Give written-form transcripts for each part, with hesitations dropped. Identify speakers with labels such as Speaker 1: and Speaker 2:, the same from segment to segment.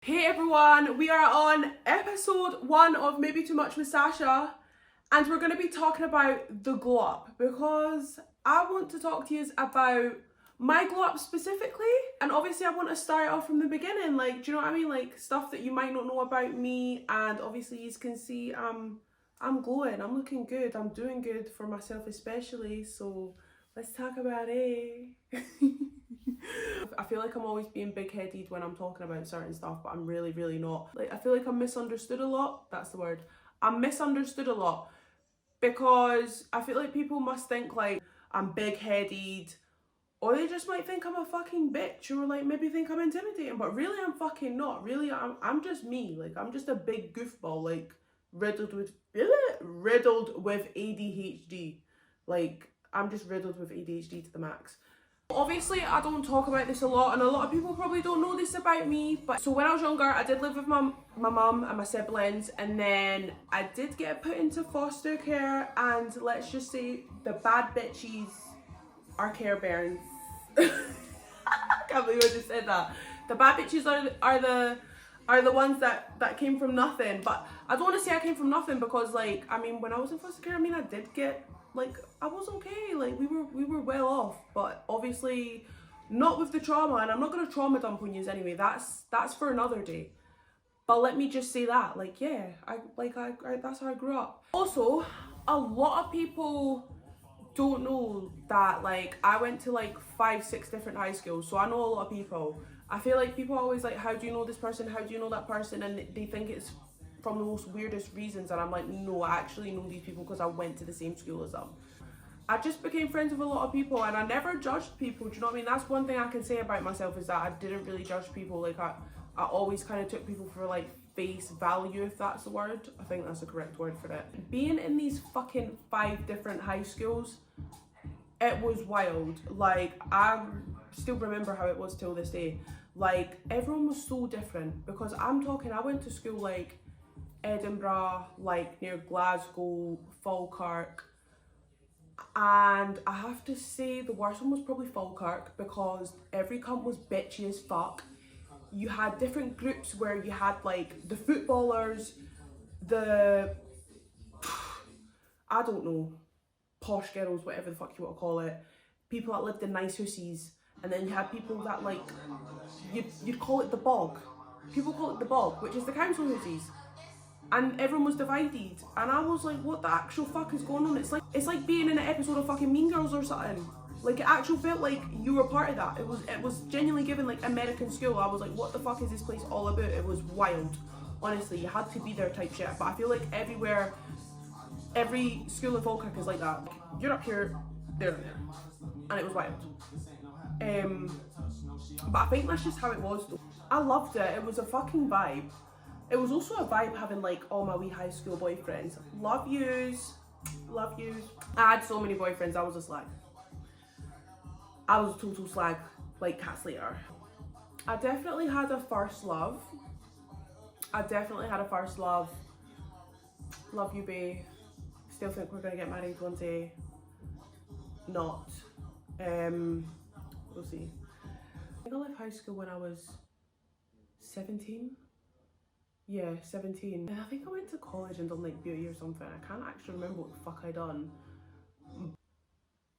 Speaker 1: Hey everyone, we are on episode 1 of Maybe Too Much with Sasha, and we're going to be talking about the glow up because I want to talk to you about my glow up specifically, and obviously I want to start off from the beginning, like, do you know what I mean, like stuff that you might not know about me, and obviously you can see I'm glowing, I'm looking good, I'm doing good for myself especially, so let's talk about it. I feel like I'm always being big-headed when I'm talking about certain stuff, but I'm really not. Like, I feel like I'm misunderstood a lot. That's the word. I'm misunderstood a lot because I feel like people must think like I'm big-headed, or they just might think I'm a fucking bitch, or like maybe think I'm intimidating, but really I'm fucking not. Really, I'm just me. Like, I'm just a big goofball, like riddled with ADHD. Like, I'm just riddled with ADHD to the max. Obviously, I don't talk about this a lot, and a lot of people probably don't know this about me, but so when I was younger, I did live with my mum and my siblings, and then I did get put into foster care, and let's just say the bad bitches are Care Bairns. I can't believe I just said that. The bad bitches are the ones that came from nothing, but I don't want to say I came from nothing because, like, I mean, when I was in foster care, I mean, I did get, like, I was okay, like, we were well off, but obviously not with the trauma, and I'm not going to trauma dump on you anyway, that's for another day. But let me just say that, like, yeah, I that's how I grew up. Also, a lot of people don't know that, like, I went to like 5-6 different high schools, so I know a lot of people. I feel like people are always like, how do you know this person, how do you know that person, and they think it's from the most weirdest reasons, and I'm like, no, I actually know these people because I went to the same school as them. I just became friends with a lot of people, and I never judged people, do you know what I mean? That's one thing I can say about myself, is that I didn't really judge people. Like, I always kind of took people for like face value, if that's the word. I think that's the correct word for it. Being in these fucking 5 different high schools, it was wild. Like, I still remember how it was till this day. Like, everyone was so different, because I'm talking, I went to school like Edinburgh, like near Glasgow, Falkirk, and I have to say the worst one was probably Falkirk, because every cunt was bitchy as fuck. You had different groups where you had like the footballers, the I don't know, posh girls, whatever the fuck you want to call it, people that lived in nice hussies, and then you had people that, like, you'd call it the bog. People call it the bog, which is the council hussies. And everyone was divided, and I was like, what the actual fuck is going on? It's like being in an episode of fucking Mean Girls or something. Like, it actually felt like you were part of that. It was genuinely given like American school. I was like, what the fuck is this place all about? It was wild. Honestly, you had to be there type shit. But I feel like every school in Falkirk is like that. You're up here, they're there. And it was wild. But I think that's just how it was though. I loved it. It was a fucking vibe. It was also a vibe having like all my wee high school boyfriends. Love yous. Love yous. I had so many boyfriends, I was a slag. I was a total slag, like Cat Slater. I definitely had a first love. Love you, bae. Still think we're gonna get married one day. Not. We'll see. I think I left high school when I was 17. Yeah, 17. And I think I went to college and done like beauty or something. I can't actually remember what the fuck I done.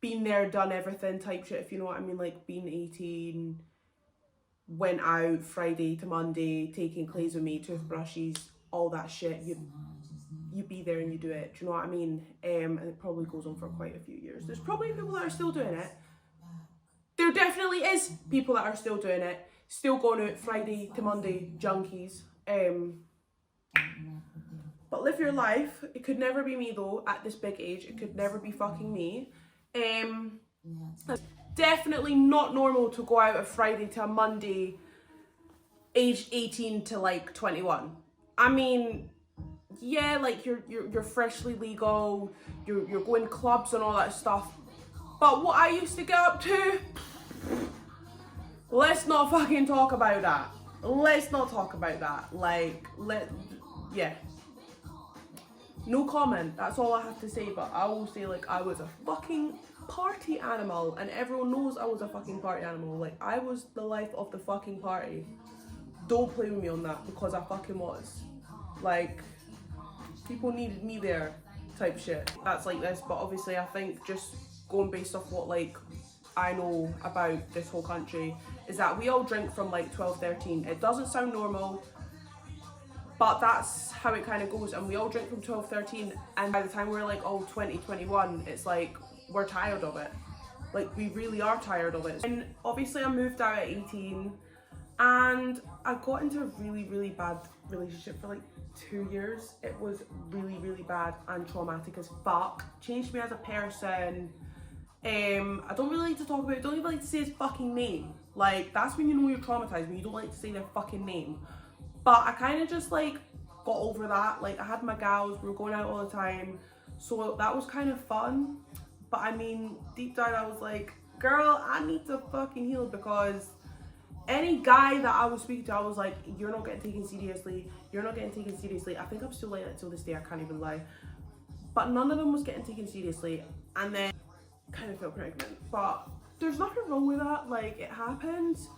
Speaker 1: Been there, done everything type shit, if you know what I mean. Like, being 18, went out Friday to Monday, taking clays with me, toothbrushes, all that shit. You be there and you do it, do you know what I mean? And it probably goes on for quite a few years. There's probably people that are still doing it. There definitely is people that are still doing it, still going out Friday to Monday, junkies. But live your life. It could never be me though, at this big age. It could never be fucking me. It's definitely not normal to go out a Friday to a Monday, aged 18 to like 21. I mean, yeah, like you're freshly legal, you're going clubs and all that stuff. But what I used to get up to, let's not fucking talk about that. Let's not talk about that. Like, yeah. No comment, that's all I have to say, but I will say, like, I was a fucking party animal, and everyone knows I was a fucking party animal. Like, I was the life of the fucking party. don't play with me on that, because I fucking was. Like, people needed me there type shit. That's like this, but obviously I think just going based off what like I know about this whole country is that we all drink from like 12, 13. It doesn't sound normal, but that's how it kind of goes, and we all drink from 12, 13, and by the time we're like all 20, 21, it's like we're tired of it. Like, we really are tired of it. And obviously I moved out at 18, and I got into a really, really bad relationship for like 2 years. It was really, really bad and traumatic as fuck. Changed me as a person. I don't really like to talk about it. Don't even like to say his fucking name. Like, that's when you know you're traumatized, when you don't like to say their fucking name. But I kind of just like got over that. Like, I had my gals, we were going out all the time, so that was kind of fun. But I mean, deep down I was like, girl, I need to fucking heal, because any guy that I was speaking to, I was like, you're not getting taken seriously, you're not getting taken seriously. I think I'm still like that till this day, I can't even lie. But none of them was getting taken seriously, and then kind of felt pregnant. But there's nothing wrong with that, like, it happens.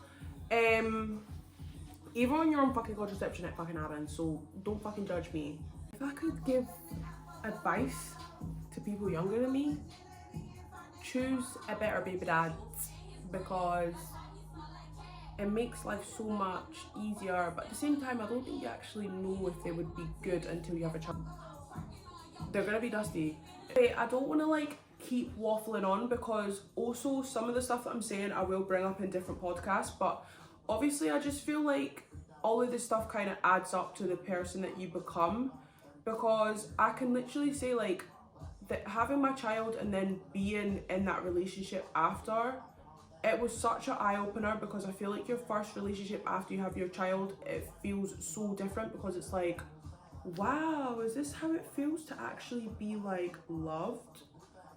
Speaker 1: Even when you're on fucking contraception, it fucking happens, so don't fucking judge me. If I could give advice to people younger than me, choose a better baby dad, because it makes life so much easier, but at the same time I don't think you actually know if they would be good until you have a child. They're gonna be dusty. I don't want to like keep waffling on, because also some of the stuff that I'm saying I will bring up in different podcasts, but obviously I just feel like all of this stuff kind of adds up to the person that you become, because I can literally say like that having my child and then being in that relationship after, it was such an eye-opener, because I feel like your first relationship after you have your child, it feels so different, because it's like, wow, is this how it feels to actually be like loved?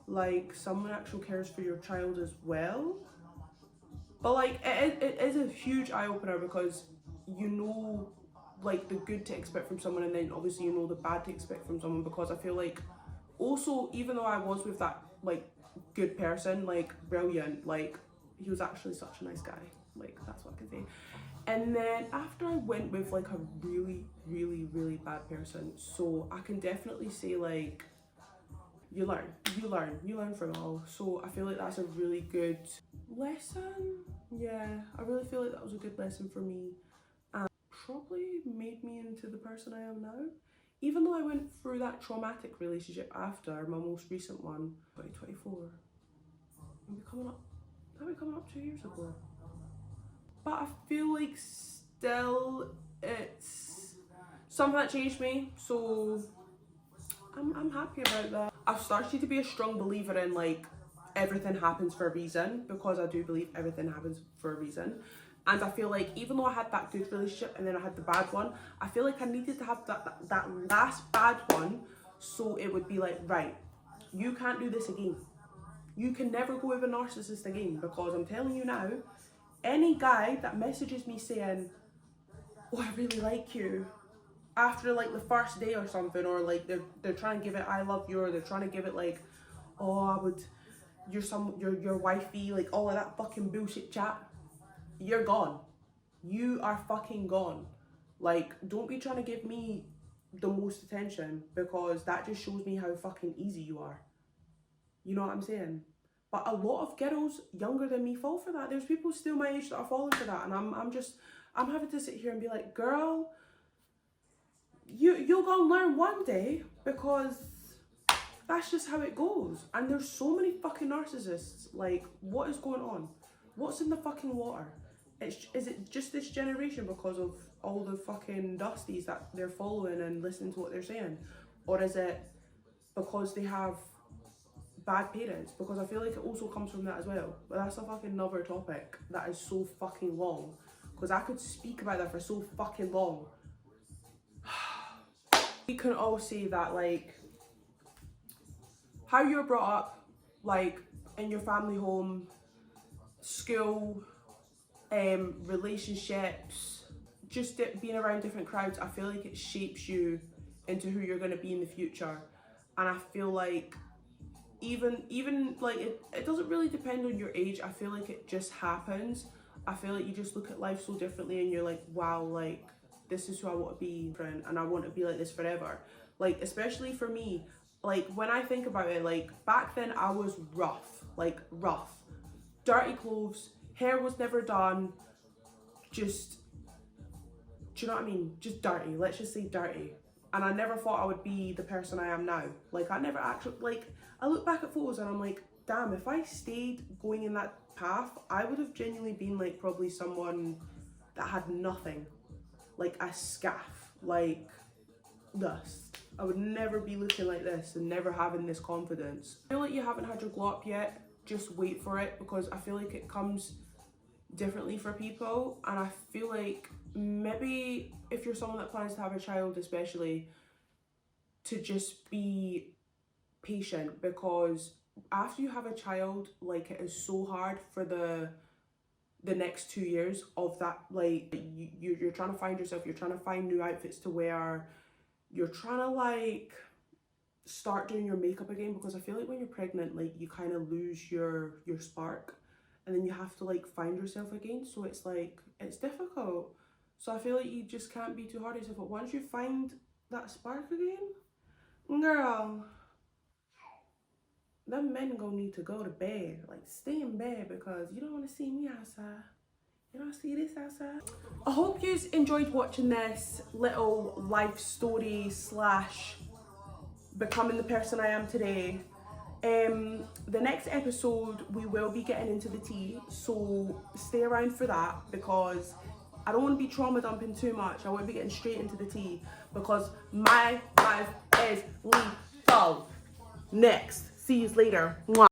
Speaker 1: Like someone actually cares for your child as well? But like it is a huge eye-opener, because you know like the good to expect from someone, and then obviously you know the bad to expect from someone, because I feel like also, even though I was with that like good person, like brilliant, like he was actually such a nice guy, like that's what I can say. And then after I went with like a really, really, really bad person, so I can definitely say like you learn from it all. So I feel like that's a really good lesson. Yeah, I really feel like that was a good lesson for me, and probably made me into the person I am now. Even though I went through that traumatic relationship after my most recent one, 2024, that'll be coming up 2 years ago. But I feel like still it's something that changed me, so I'm happy about that. I've started to be a strong believer in like everything happens for a reason, because I do believe everything happens for a reason. And I feel like even though I had that good relationship and then I had the bad one, I feel like I needed to have that last bad one, so it would be like, right, you can't do this again. You can never go with a narcissist again, because I'm telling you now, any guy that messages me saying, oh, I really like you, after like the first day or something, or like they're trying to give it I love you, or they're trying to give it like, oh, I would, your wifey, like all of that fucking bullshit chat, you're gone. You are fucking gone. Like, don't be trying to give me the most attention, because that just shows me how fucking easy you are. You know what I'm saying? But a lot of girls younger than me fall for that. There's people still my age that are falling for that, and I'm having to sit here and be like, girl, you're gonna learn one day, because that's just how it goes. And there's so many fucking narcissists. Like, what is going on? What's in the fucking water? Is it just this generation because of all the fucking dusties that they're following and listening to what they're saying? Or is it because they have bad parents? Because I feel like it also comes from that as well. But that's a fucking another topic that is so fucking long. Because I could speak about that for so fucking long. We can all say that, like, how you're brought up, like, in your family home, school, relationships, just being around different crowds, I feel like it shapes you into who you're going to be in the future. And I feel like even like it doesn't really depend on your age. I feel like it just happens. I feel like you just look at life so differently and you're like, wow, like this is who I want to be, and I want to be like this forever. Like, especially for me, like when I think about it, like back then I was rough, like rough, dirty clothes, hair was never done, just, do you know what I mean? Just dirty, let's just say dirty. And I never thought I would be the person I am now. Like, I never actually, like, I look back at photos and I'm like, damn, if I stayed going in that path, I would have genuinely been like probably someone that had nothing. Like a scaff, like this. I would never be looking like this and never having this confidence. I feel like you haven't had your glow up yet, just wait for it, because I feel like it comes differently for people. And I feel like maybe if you're someone that plans to have a child, especially, to just be patient, because after you have a child, like, it is so hard for the next 2 years of that. Like, you're trying to find yourself, you're trying to find new outfits to wear, you're trying to like start doing your makeup again, because I feel like when you're pregnant, like, you kind of lose your spark, and then you have to like find yourself again. So it's like, it's difficult. So I feel like you just can't be too hard on yourself, but once you find that spark again, girl, them men gonna need to go to bed, like stay in bed, because you don't want to see me outside. You don't see this outside. I hope you enjoyed watching this little life story slash becoming the person I am today. The next episode we will be getting into the tea, so stay around for that, because I don't want to be trauma dumping too much. I won't be getting straight into the tea, because my life is lethal. Next, see you later. Mwah.